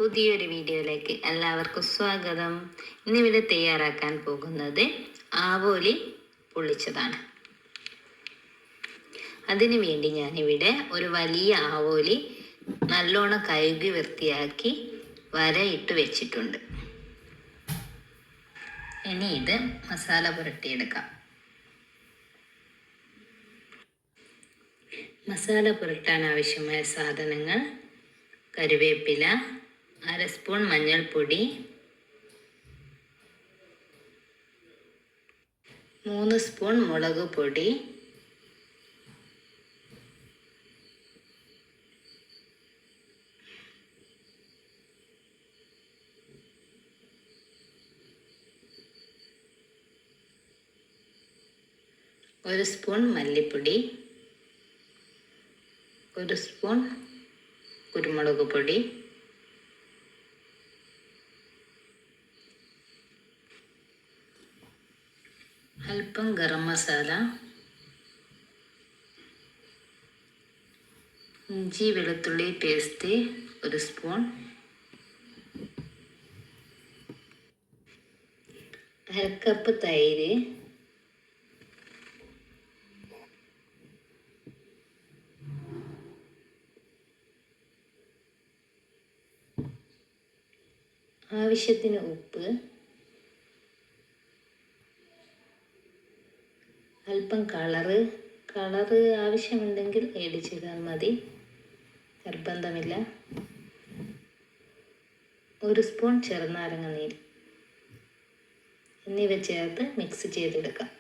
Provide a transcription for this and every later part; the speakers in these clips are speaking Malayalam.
പുതിയൊരു വീഡിയോയിലേക്ക് എല്ലാവർക്കും സ്വാഗതം. ഇന്നിവിടെ തയ്യാറാക്കാൻ പോകുന്നത് ആവോലി പൊള്ളിച്ചതാണ്. അതിനു വേണ്ടി ഞാനിവിടെ ഒരു വലിയ ആവോലി നല്ലോണം കഴുകി വൃത്തിയാക്കി വരയിട്ട് വെച്ചിട്ടുണ്ട്. ഇനി ഇത് മസാല പുരട്ടിയെടുക്കാം. മസാല പുരട്ടാൻ ആവശ്യമായ സാധനങ്ങൾ: കറിവേപ്പില, 1/2 സ്പൂൺ മഞ്ഞൾപ്പൊടി, 3 സ്പൂൺ മുളക് പൊടി, ഒരു സ്പൂൺ മല്ലിപ്പൊടി, 1 സ്പൂൺ കുരുമുളക് പൊടി, അല്പം ഗരം മസാല, ഇഞ്ചി വെളുത്തുള്ളി പേസ്റ്റ് 1 സ്പൂൺ, 1/2 കപ്പ് തൈര്, ആവശ്യത്തിന് ഉപ്പ്, അല്പം കളറ് ആവശ്യമുണ്ടെങ്കിൽ ആഡ് ചെയ്താൽ മതി, നിർബന്ധമില്ല. 1 സ്പൂൺ ചെറുനാരങ്ങ നീര് എന്നിവ ചേർത്ത് മിക്സ് ചെയ്തെടുക്കാം.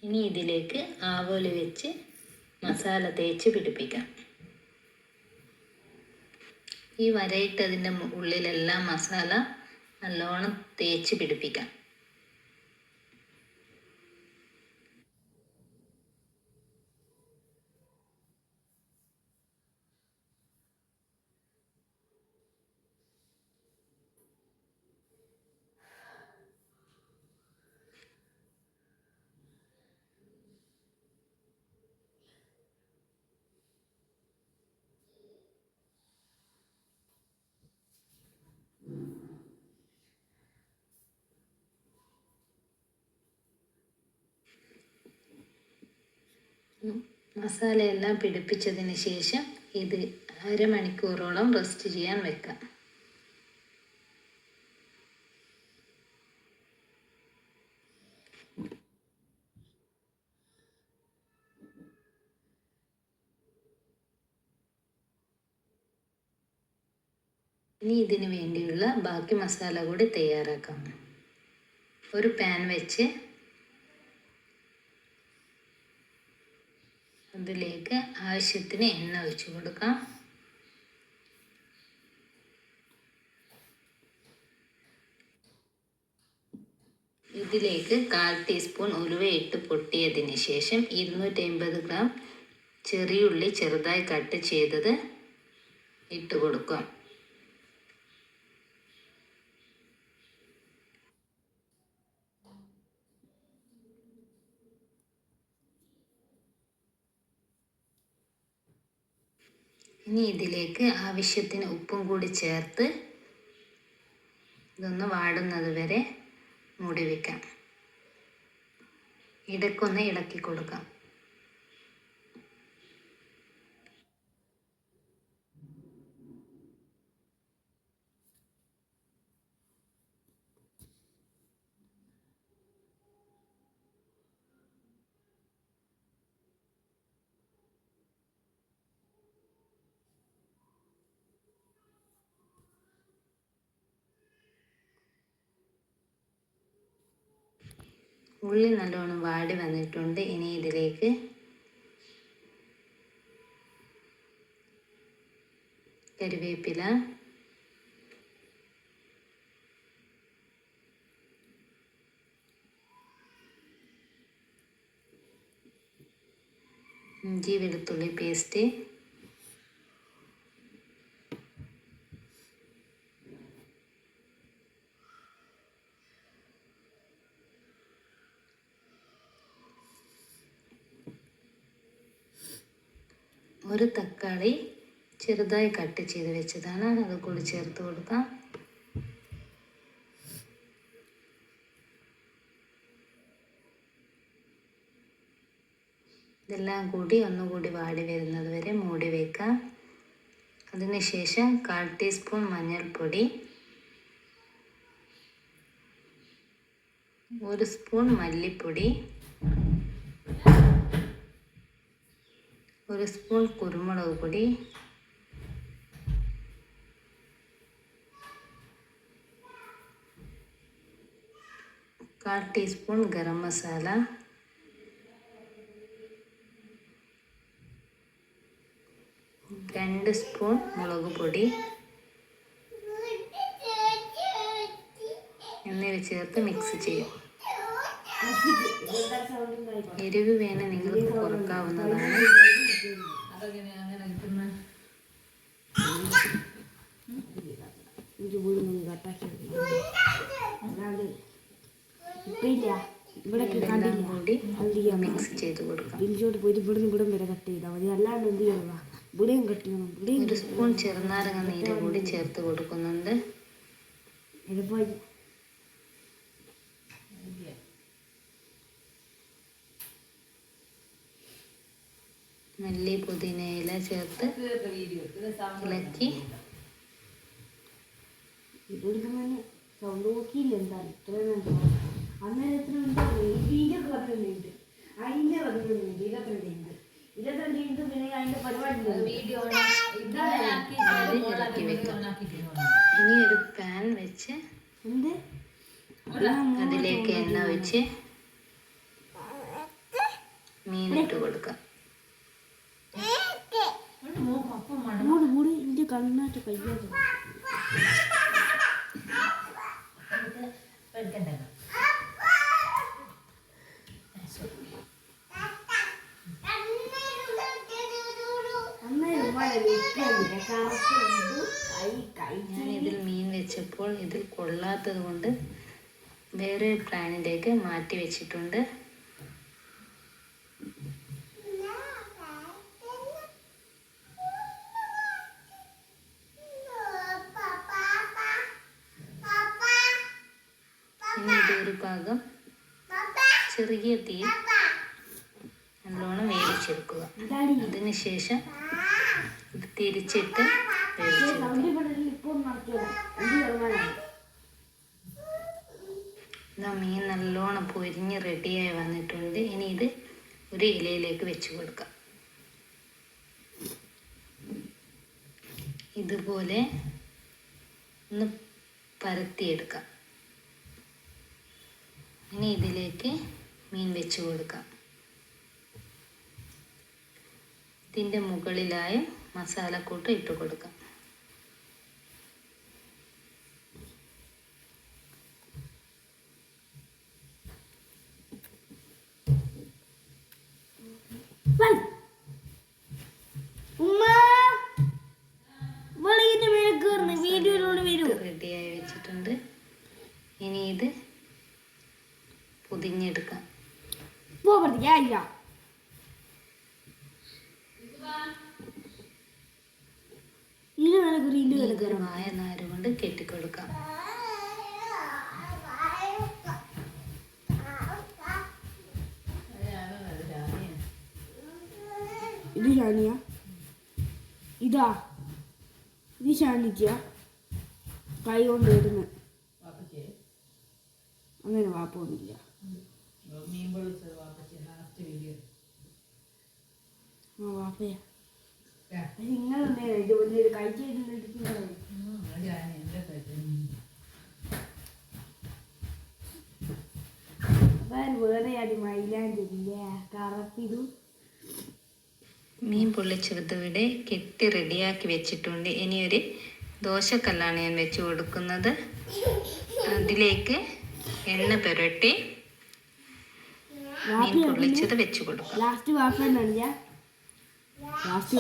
ഇനി ഇതിലേക്ക് ആവോലി വെച്ച് മസാല തേച്ച് പിടിപ്പിക്കാം. ഈ വരയിട്ടതിൻ്റെ ഉള്ളിലെല്ലാം മസാല നല്ലോണം തേച്ച് പിടിപ്പിക്കാം. മസാലയെല്ലാം പിടിപ്പിച്ചതിന് ശേഷം ഇത് 1/2 മണിക്കൂറോളം റെസ്റ്റ് ചെയ്യാൻ വെക്കാം. ഇനി ഇതിനു വേണ്ടിയുള്ള ബാക്കി മസാല കൂടി തയ്യാറാക്കാം. ഒരു പാൻ വെച്ച് അതിലേക്ക് ആവശ്യത്തിന് എണ്ണ ഒഴിച്ചു കൊടുക്കാം. ഇതിലേക്ക് 1/4 ടീസ്പൂൺ ഉലുവ ഇട്ട് പൊട്ടിയതിന് ശേഷം 250 ഗ്രാം ചെറിയുള്ളി ചെറുതായി കട്ട് ചെയ്തത് ഇട്ട് കൊടുക്കാം. ഇനി ഇതിലേക്ക് ആവശ്യത്തിന് ഉപ്പും കൂടി ചേർത്ത് ഇതൊന്ന് വാടുന്നത് വരെ മൂടി വയ്ക്കാം. ഇടയ്ക്കൊന്ന് ഇളക്കി കൊടുക്കാം. ഉള്ളി നല്ലോണം വാടി വന്നിട്ടുണ്ട്. ഇനി ഇതിലേക്ക് കറിവേപ്പില, ഇഞ്ചി വെളുത്തുള്ളി പേസ്റ്റ്, ഒരു തക്കാളി ചെറുതായി കട്ട് ചെയ്ത് വെച്ചതാണ്, അത് കൂടി ചേർത്ത് കൊടുക്കാം. ഇതെല്ലാം കൂടി ഒന്നുകൂടി വാടി വരുന്നത് വരെ മൂടി വയ്ക്കാം. അതിനുശേഷം 1/4 ടീസ്പൂൺ മഞ്ഞൾപ്പൊടി, 1 സ്പൂൺ മല്ലിപ്പൊടി, 1 സ്പൂൺ കുരുമുളക് പൊടി, 1/4 ടീസ്പൂൺ ഗരം മസാല, 2 സ്പൂൺ മുളക് പൊടി എന്നിവ ചേർത്ത് മിക്സ് ചെയ്യാം. എരിവ് വേണേൽ നിങ്ങൾക്ക് കുറക്കാവുന്നതാണ്. ഇതെല്ലാം കൂടി മിക്സ് ചെയ്ത് കൊടുക്കാം. 1 സ്പൂൺ ചെറുനാരങ്ങ നീര് കൂടി ചേർത്ത് കൊടുക്കുന്നുണ്ട്. മല്ലി പുതിന ഇല ചേർത്ത് ഇളക്കി ഇറക്കി വെക്കാം. ഇനി ഒരു പാൻ വെച്ച് അതിലേക്ക് എണ്ണ ഒഴിച്ച് മീനിട്ട് കൊടുക്കാം. ഞാനിതിൽ മീൻ വെച്ചപ്പോൾ ഇതിൽ കൊള്ളാത്തത് കൊണ്ട് വേറെ പ്ലാനിലേക്ക് മാറ്റി വെച്ചിട്ടുണ്ട്. ഇനി ഇതൊരു ഭാഗം ചെറിയ തീയിൽ നല്ലോണം വേവിച്ചെടുക്കുക. അതിനുശേഷം ഇത് തിരിച്ചിട്ട് മീൻ നല്ലോണം പൊരിഞ്ഞ് റെഡിയായി വന്നിട്ടുണ്ട്. ഇനി ഇത് ഒരു ഇലയിലേക്ക് വെച്ച് കൊടുക്കാം. ഇതുപോലെ ഒന്ന് പരത്തിയെടുക്കാം. ഇനി ഇതിലേക്ക് മീൻ വെച്ച് കൊടുക്കാം. ഇതിൻ്റെ മുകളിലായി മസാലക്കൂട്ട് ഇട്ട് കൊടുക്കാം. റെഡിയായി വെച്ചിട്ടുണ്ട്. ഇനി ഇത് പൊതിഞ്ഞെടുക്കാം. വായ നാര് കൊണ്ട് കെട്ടിക്കൊടുക്കാം. ഇത് ഷാനിയ, ഇത് ഷാനിക്ക കൈ കൊണ്ട് ഇടുന്ന അങ്ങനെ വാപ്പൊന്നുമില്ല. വാപ്പയാ നിങ്ങളെ ഇത് വലിയൊരു കഴിച്ചിരുന്നിരിക്കുന്നത്. വേറെ അടി മൈലാഞ്ചില്ല കറപ്പിതു. മീൻ പൊള്ളിച്ചെടുത്ത് ഇവിടെ കെട്ടി റെഡിയാക്കി വെച്ചിട്ടുണ്ട്. ഇനി ഒരു ദോശക്കല്ലാണ് ഞാൻ വെച്ച് കൊടുക്കുന്നത്. അതിലേക്ക് എണ്ണ പുരട്ടി മീൻ പൊള്ളിച്ചത് വെച്ച് കൊടുക്കാം. ലാസ്റ്റ് വാപ്പ ലാസ്റ്റ്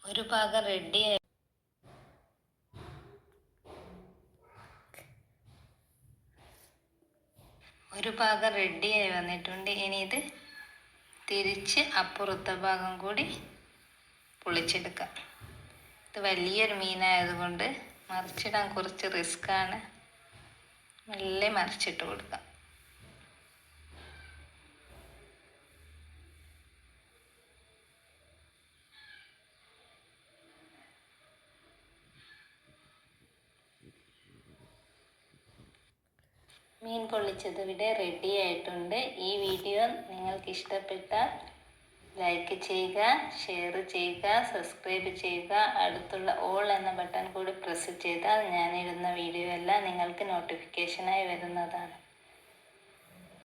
ഒരു ഭാഗം റെഡിയായി വന്നിട്ടുണ്ട്. ഇനി ഇത് തിരിച്ച് അപ്പുറത്തെ ഭാഗം കൂടി പൊളിച്ചെടുക്കാം. ഇത് വലിയൊരു മീനായതുകൊണ്ട് മറിച്ചിടാൻ കുറച്ച് റിസ്ക്കാണ്. മെല്ലെ മറിച്ചിട്ട് കൊടുക്കാം. മീൻ പൊള്ളിച്ചത് ഇവിടെ റെഡി ആയിട്ടുണ്ട്. ഈ വീഡിയോ നിങ്ങൾക്ക് ഇഷ്ടപ്പെട്ടാൽ ലൈക്ക് ചെയ്യുക, ഷെയർ ചെയ്യുക, സബ്സ്ക്രൈബ് ചെയ്യുക. അടുത്തുള്ള ഓൾ എന്ന ബട്ടൺ കൂടി പ്രസ് ചെയ്താൽ ഞാനിടുന്ന വീഡിയോ എല്ലാം നിങ്ങൾക്ക് നോട്ടിഫിക്കേഷനായി വരുന്നതാണ്.